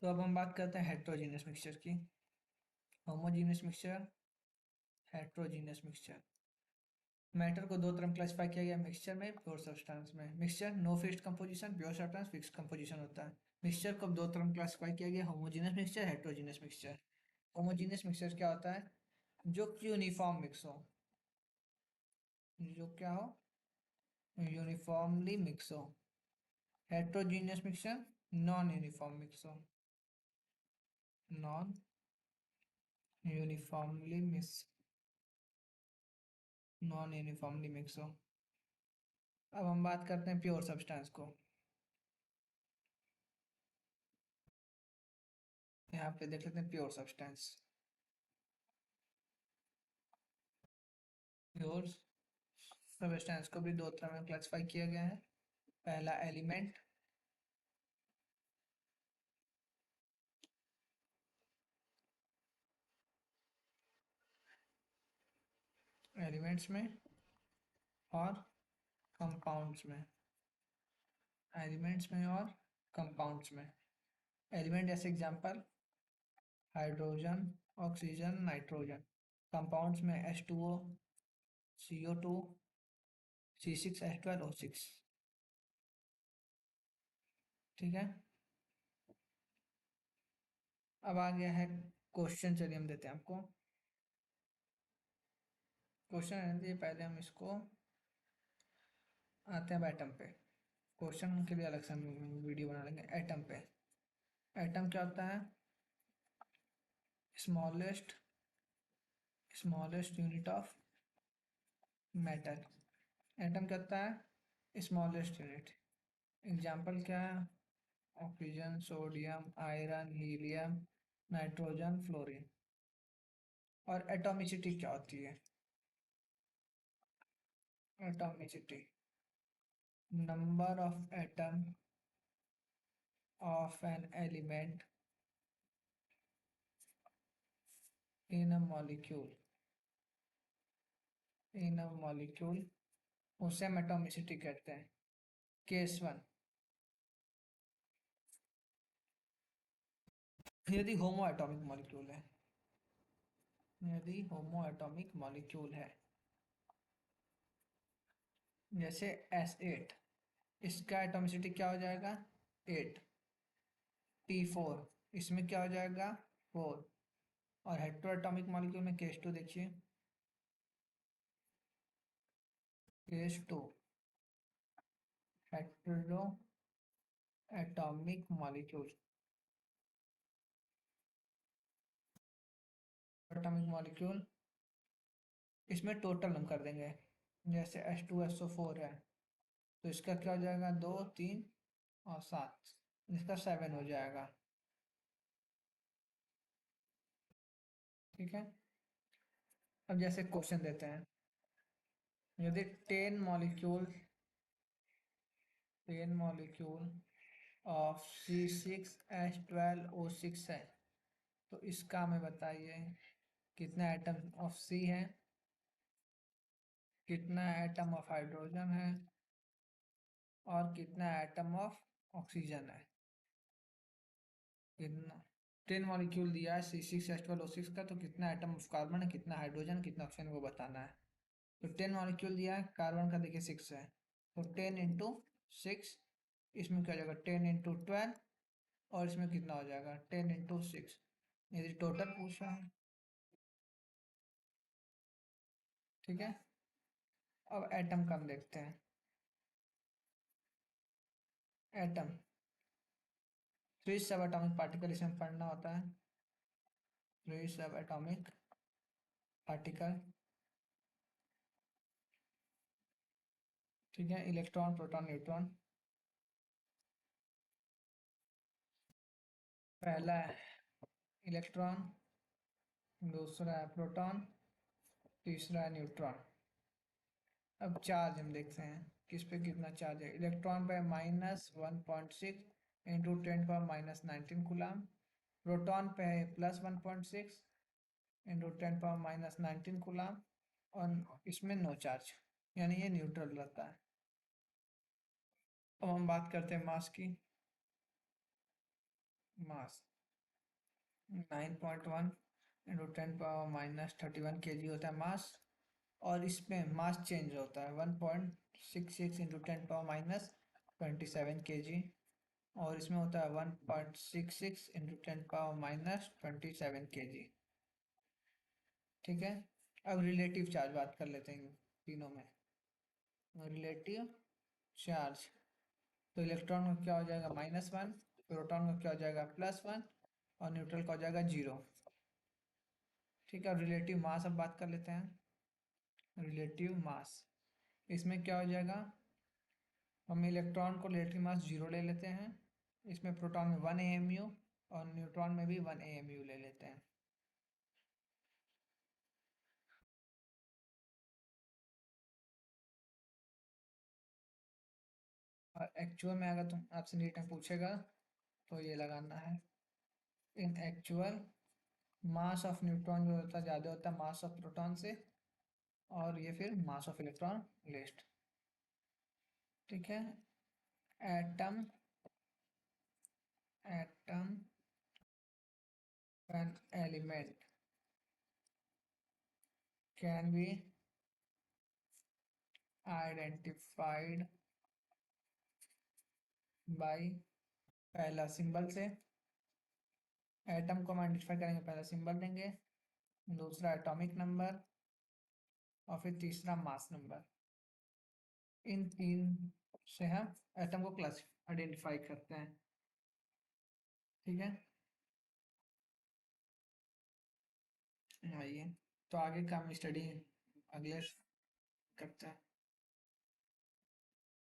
तो अब हम बात करते हैं हेट्रोजीनियस मिक्सचर की। Homogeneous mixture, heterogeneous mixture. Matter को दो तरह में क्लासिफाई किया गया, मिक्सचर में, प्योर सब्सटेंस में। Mixture no fixed composition, pure substance fixed composition होता है। मिक्सचर को दो तरह में क्लासिफाई किया गया, homogeneous mixture, heterogeneous mixture. Homogeneous mixture क्या होता है? जो कि यूनिफॉर्म मिक्स हो, जो क्या हो, यूनिफॉर्मली मिक्स हो। Heterogeneous mixture non uniform mix हो, non uniformly mix, non uniformly mix हो। अब हम बात करते हैं प्योर सब्सटेंस को। यहाँ पे देख लेते हैं प्योर सब्सटेंस। प्योर सब्सटेंस को भी दो तरह में क्लासिफाई किया गया है। पहला एलिमेंट, एलिमेंट्स में, और कंपाउंड्स में, एलिमेंट्स में और कंपाउंड्स में। एलिमेंट जैसे example hydrogen, oxygen, nitrogen. Compounds में H2O, CO2, C6H12O6। ठीक है। अब आ गया है क्वेश्चन, चलिए हम देते हैं आपको क्वेश्चन। पहले हम इसको आते हैं एटम पे। क्वेश्चन के लिए अलग से हम वीडियो बना लेंगे। एटम पे, एटम क्या होता है? Smallest smallest unit of matter. Atom क्या होता है? Smallest unit. एग्जाम्पल क्या है? Oxygen, sodium, iron, helium, nitrogen, fluorine. और एटॉमिसिटी क्या होती है? Atomicity, number of atom of an element in a molecule, in a molecule, उसे हम एटॉमिसिटी कहते हैं। केस वन, यदि होमो एटॉमिक मॉलिक्यूल है, यदि होमो एटॉमिक मॉलिक्यूल है, जैसे S8, इसका एटॉमिसिटी क्या हो जाएगा? 8। P4, इसमें क्या हो जाएगा? 4। और हेट्रो एटॉमिक मॉलिक्यूल में केस 2 देखिए, case 2, hetero atomic molecule, atomic molecule, इसमें टोटल हम कर देंगे। जैसे H2SO4 है, तो इसका क्या हो जाएगा? 2, 3 और 7, इसका 7 हो जाएगा। ठीक है। अब जैसे क्वेश्चन देते हैं, यदि 10 मॉलिक्यूल ऑफ C6H12O6 है, तो इसका हमें बताइए कितना एटम ऑफ C है, कितना एटम ऑफ हाइड्रोजन है, और कितना एटम ऑफ ऑक्सीजन है। कितना? 10 मॉलिक्यूल दिया है C6H12O6 का, तो कितना एटम ऑफ कार्बन है, कितना हाइड्रोजन, कितना ऑक्सीजन, वो बताना है। तो 10 मॉलिक्यूल दिया है, कार्बन का देखिए 6 है, तो 10 × 6, इसमें क्या हो जाएगा? 10 × 12, और इसमें कितना हो जाएगा? 10 × 6। यदि टोटल पूछा है। ठीक है। अब एटम का हम देखते हैं। एटम, 3 सब एटॉमिक पार्टिकल इसमें पढ़ना होता है। 3 सब एटॉमिक पार्टिकल। ठीक है। Electron, proton, neutron. पहला है इलेक्ट्रॉन, दूसरा है प्रोटॉन, तीसरा है न्यूट्रॉन। अब चार्ज हम देखते हैं, किस पे कितना चार्ज है। इलेक्ट्रॉन पे -1.6 इंटू 10⁻19 कूलम। प्रोटॉन पे है +1.6 इंटू 10⁻19 कूलम। और इसमें नो चार्ज, यानी ये न्यूट्रल रहता है। अब हम बात करते हैं मास की। मास, 9.1 इंटू 10 पावर - 31 kg होता है मास। और इसमें मास चेंज होता है 1.66 इंटू 10 पावर - 27 kg। और इसमें होता है 1.66 इंटू 10 पावर - 27 kg। ठीक है। अब रिलेटिव चार्ज बात कर लेते हैं तीनों में। रिलेटिव चार्ज, तो इलेक्ट्रॉन का क्या हो जाएगा -1, प्रोटॉन का क्या हो जाएगा +1 और न्यूट्रल का हो जाएगा 0। ठीक है। रिलेटिव मास अब बात कर लेते हैं। रिलेटिव मास, इसमें क्या हो जाएगा, हम इलेक्ट्रॉन को रिलेटिव मास 0 ले लेते हैं। इसमें प्रोटॉन में 1 AMU और न्यूट्रॉन में भी 1 AMU ले लेते हैं। और एक्चुअल में अगर तुम आपसे नीट में पूछेगा तो ये लगाना है, इन एक्चुअल मास ऑफ न्यूट्रॉन जो होता है ज़्यादा होता है मास ऑफ प्रोटॉन से, और ये फिर मास ऑफ इलेक्ट्रॉन लेस्ट। ठीक है। Atom, atom an element can be identified by, पहला सिंबल से, एटम को हम आइडेंटिफाई करेंगे पहला सिंबल देंगे, दूसरा एटॉमिक नंबर और फिर तीसरा मास नंबर। इन तीन से हम एटम को क्लास आइडेंटिफाई करते हैं। ठीक है। आइए, तो आगे का हम स्टडी अगले करते हैं।